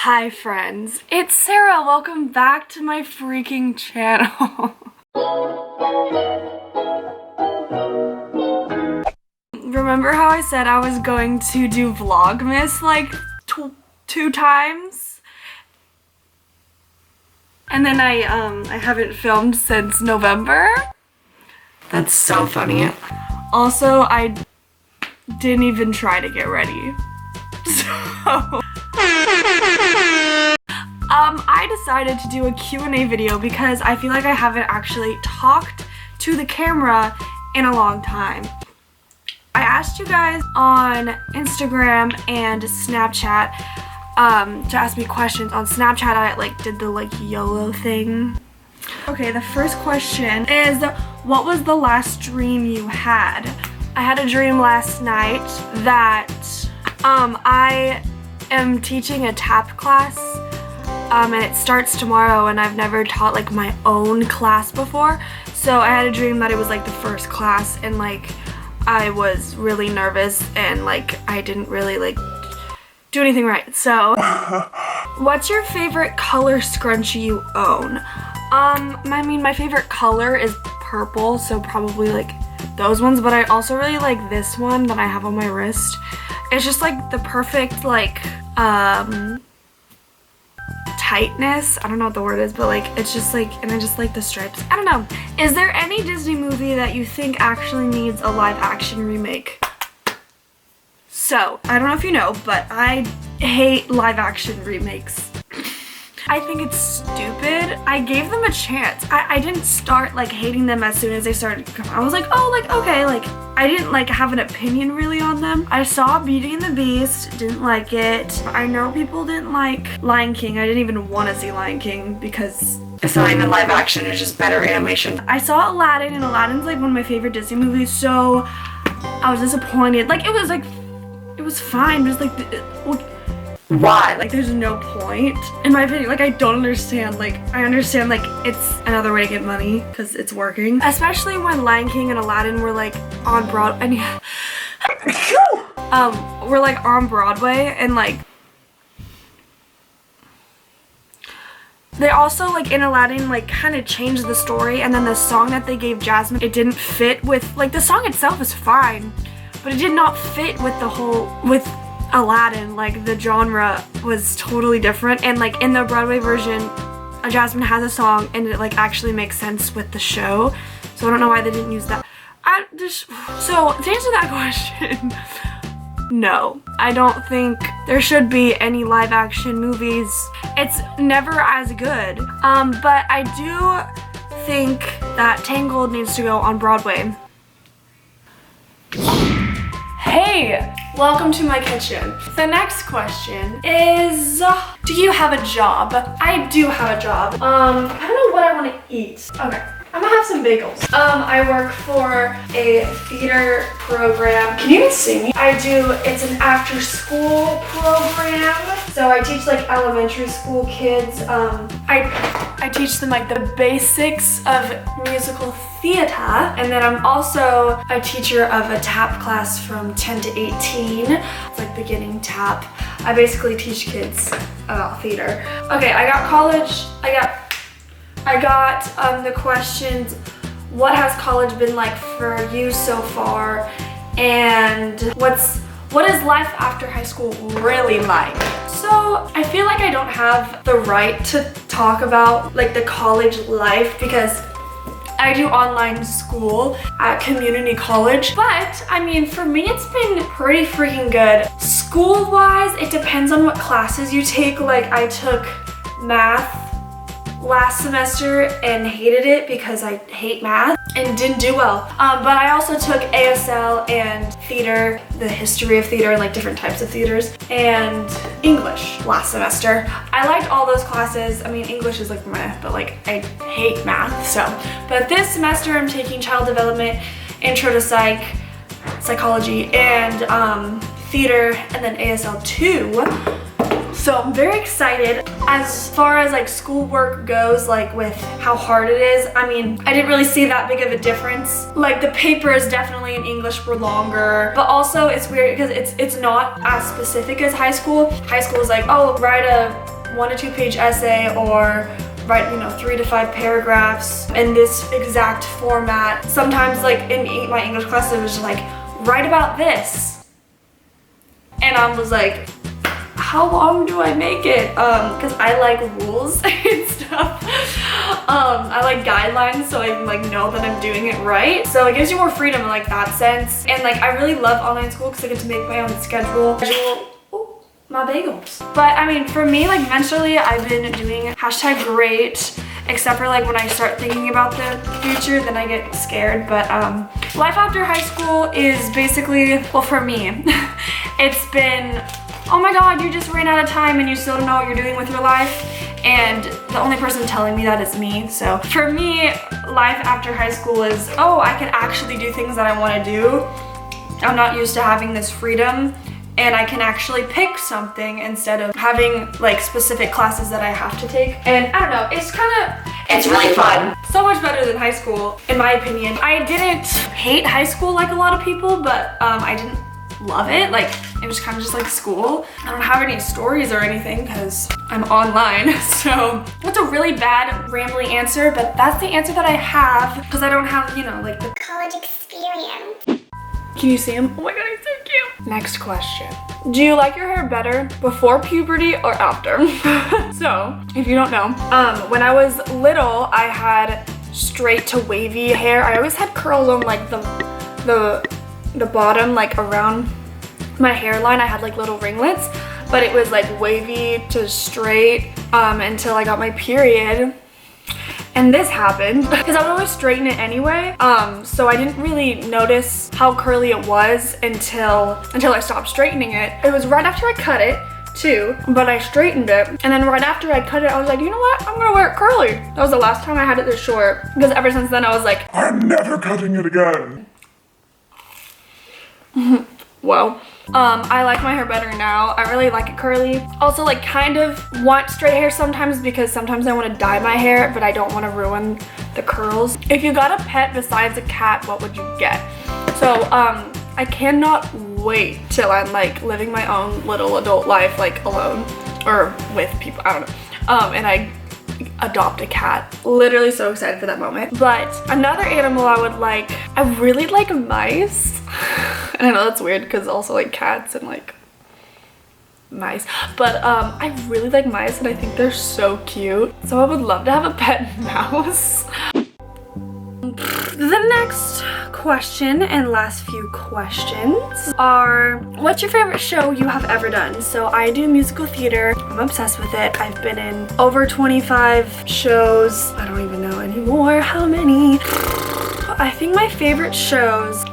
Hi friends, it's Sarah. Welcome back to my freaking channel. Remember how I said I was going to do Vlogmas like two times? And then I haven't filmed since November. That's so funny. Also, I didn't even try to get ready. So I decided to do a Q&A video because I feel like I haven't actually talked to the camera in a long time. I asked you guys on Instagram and Snapchat to ask me questions. On Snapchat I did the YOLO thing. Okay, the first question is, what was the last dream you had? I had a dream last night that I am teaching a tap class and it starts tomorrow, and I've never taught my own class before, so I had a dream that it was the first class, and I was really nervous and I didn't really do anything right. So what's your favorite color scrunchie you own? I mean, my favorite color is purple, so probably those ones, but I also really like this one that I have on my wrist. It's just the perfect tightness. I don't know what the word is, but it's just and I just like the stripes. I don't know. Is there any Disney movie that you think actually needs a live action remake? So, I don't know if you know, but I hate live action remakes. I think it's stupid. I gave them a chance. I didn't start hating them as soon as they started to come out. I was okay, I didn't have an opinion really on them. I saw Beauty and the Beast, didn't like it. I know people didn't like Lion King. I didn't even want to see Lion King because it's not even live action, it's just better animation. I saw Aladdin, and Aladdin's one of my favorite Disney movies, so I was disappointed. It was fine, but it's why? There's no point, in my opinion. I don't understand. I understand, it's another way to get money because it's working. Especially when Lion King and Aladdin were, on Broadway. We're, on Broadway, and, they also, in Aladdin, kind of changed the story, and then the song that they gave Jasmine, it didn't fit with, the song itself is fine, but it did not fit with the whole, with Aladdin. The genre was totally different, and in the Broadway version, Jasmine has a song and it actually makes sense with the show, so I don't know why they didn't use that. So to answer that question, no, I don't think there should be any live action movies. It's never as good, but I do think that Tangled needs to go on Broadway. Hey! Welcome to my kitchen. The next question is, do you have a job? I do have a job. I don't know what I want to eat. Okay, I'm gonna have some bagels. I work for a theater program. Can you even see me? It's an after school program. So I teach elementary school kids. I teach them the basics of musical theater, and then I'm also a teacher of a tap class from 10 to 18. It's beginning tap. I basically teach kids about theater. Okay, I got college. I got the questions, what has college been like for you so far, and what is life after high school really like? So I feel I don't have the right to talk about the college life because I do online school at community college, but I mean, for me it's been pretty freaking good. School-wise, it depends on what classes you take. I took math last semester and hated it because I hate math and didn't do well. But I also took ASL and theater, the history of theater, different types of theaters, and English last semester. I liked all those classes. I mean, English is meh, but I hate math, so. But this semester I'm taking child development, intro to psychology, and theater, and then ASL 2. So I'm very excited. As far as like schoolwork goes, like with how hard it is, I mean, I didn't really see that big of a difference. Like the papers definitely in English were longer, but also it's weird because it's not as specific as high school. High school is like, oh, write a 1 to 2 page essay or write, 3 to 5 paragraphs in this exact format. Sometimes like in my English class, it was just like, write about this. And I was like, how long do I make it? Because I like rules and stuff. I like guidelines so I can like know that I'm doing it right. So it gives you more freedom in like that sense. And like I really love online school because I get to make my own schedule. Ooh, my bagels. But I mean, for me, like mentally, I've been doing #great, except for like when I start thinking about the future, then I get scared. But life after high school is basically, well, for me, it's been, oh my God, you just ran out of time and you still don't know what you're doing with your life. And the only person telling me that is me. So for me, life after high school is, oh, I can actually do things that I want to do. I'm not used to having this freedom and I can actually pick something instead of having like specific classes that I have to take. And I don't know, it's really fun. So much better than high school, in my opinion. I didn't hate high school like a lot of people, but I didn't love it. Like it was kind of just like school. I don't have any stories or anything because I'm online. So that's a really bad rambly answer, but that's the answer that I have because I don't have, like the college experience. Can you see him? Oh my God, he's so cute. Next question. Do you like your hair better before puberty or after? So, if you don't know, when I was little, I had straight to wavy hair. I always had curls on like the bottom, like around my hairline. I had like little ringlets, but it was like wavy to straight until I got my period. And this happened because I would always straighten it anyway. So I didn't really notice how curly it was until I stopped straightening it. It was right after I cut it too, but I straightened it. And then right after I cut it, I was like, you know what? I'm gonna wear it curly. That was the last time I had it this short because ever since then I was like, I'm never cutting it again. Well, I like my hair better now. I really like it curly. Also, like, kind of want straight hair sometimes because sometimes I want to dye my hair, but I don't want to ruin the curls. If you got a pet besides a cat, what would you get? So, I cannot wait till I'm like living my own little adult life, like alone or with people. I don't know. And I adopt a cat. Literally so excited for that moment. But another animal I would like, I really like mice. And I know that's weird because also like cats and like mice, but I really like mice and I think they're so cute. So I would love to have a pet mouse. The next question and last few questions are, what's your favorite show you have ever done? So I do musical theater. I'm obsessed with it. I've been in over 25 shows. I don't even know anymore how many. I think my favorite shows,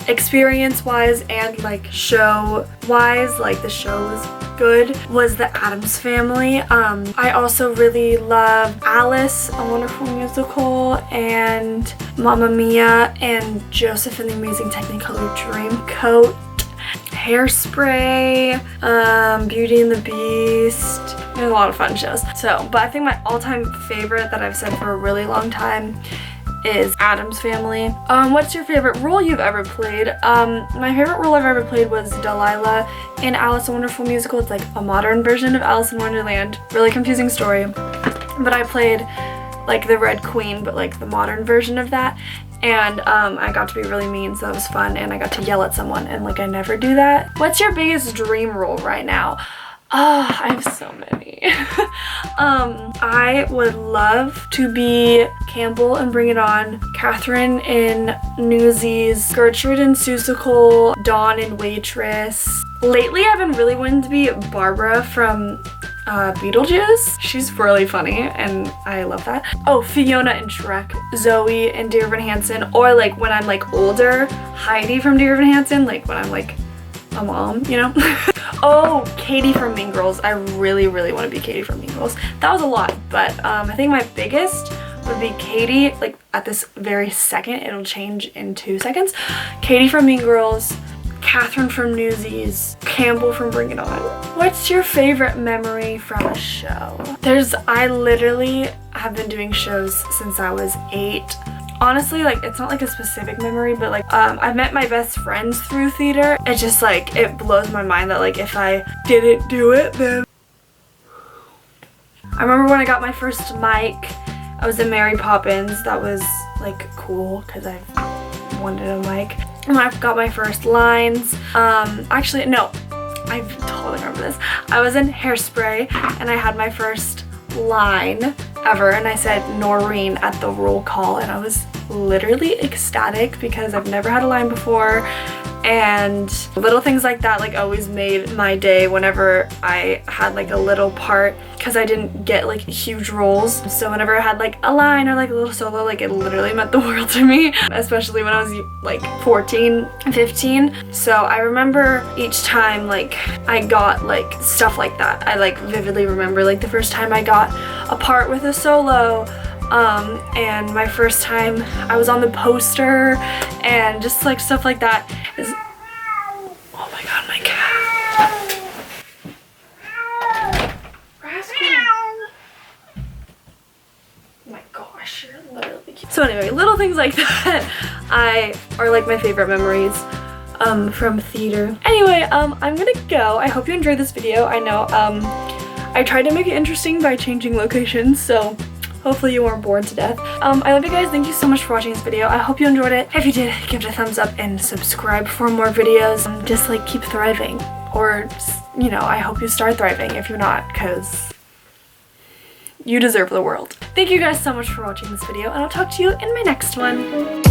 experience-wise and like show-wise, like the show was good, was The Addams Family. I also really love Alice, A Wonderful Musical, and Mamma Mia, and Joseph and the Amazing Technicolor Dreamcoat, Hairspray, Beauty and the Beast. There's a lot of fun shows. So, but I think my all-time favorite that I've said for a really long time is Addams Family. What's your favorite role you've ever played? My favorite role I've ever played was Delilah in Alice, a Wonderful Musical. It's like a modern version of Alice in Wonderland. Really confusing story. But I played like the Red Queen, but like the modern version of that. And I got to be really mean, so that was fun. And I got to yell at someone, and like I never do that. What's your biggest dream role right now? I have so many. I would love to be Campbell in Bring It On, Catherine in Newsies, Gertrude in Seussical, Dawn in Waitress. Lately, I've been really wanting to be Barbara from Beetlejuice. She's really funny and I love that. Oh, Fiona in Shrek, Zoe in Dear Evan Hansen, or like when I'm like older, Heidi from Dear Evan Hansen, like when I'm like a mom, you know? Oh, Katie from Mean Girls. I really, really want to be Katie from Mean Girls. That was a lot, but I think my biggest would be Katie, like at this very second. It'll change in 2 seconds. Katie from Mean Girls, Catherine from Newsies, Campbell from Bring It On. What's your favorite memory from a show? I literally have been doing shows since I was 8. Honestly, like, it's not like a specific memory, but like, I've met my best friends through theater. It just like, it blows my mind that like, if I didn't do it, then. I remember when I got my first mic, I was in Mary Poppins. That was like cool because I wanted a mic. When I got my first lines, actually, no, I totally remember this. I was in Hairspray and I had my first line ever, and I said Noreen at the roll call, and I was literally ecstatic because I've never had a line before, and little things like that like always made my day whenever I had like a little part, because I didn't get like huge roles. So whenever I had like a line or like a little solo, like it literally meant the world to me, especially when I was like 14, 15. So I remember each time like I got like stuff like that. I like vividly remember like the first time I got a part with a solo, and my first time I was on the poster, and just like stuff like that is, oh my god, my cat. Rascal. Oh my gosh, you're literally cute. So anyway, little things like that are like my favorite memories from theater. Anyway, I'm gonna go. I hope you enjoyed this video. I know I tried to make it interesting by changing locations, so hopefully you weren't bored to death. I love you guys. Thank you so much for watching this video. I hope you enjoyed it. If you did, give it a thumbs up and subscribe for more videos. Just like keep thriving, or you know, I hope you start thriving if you're not, because you deserve the world. Thank you guys so much for watching this video, and I'll talk to you in my next one.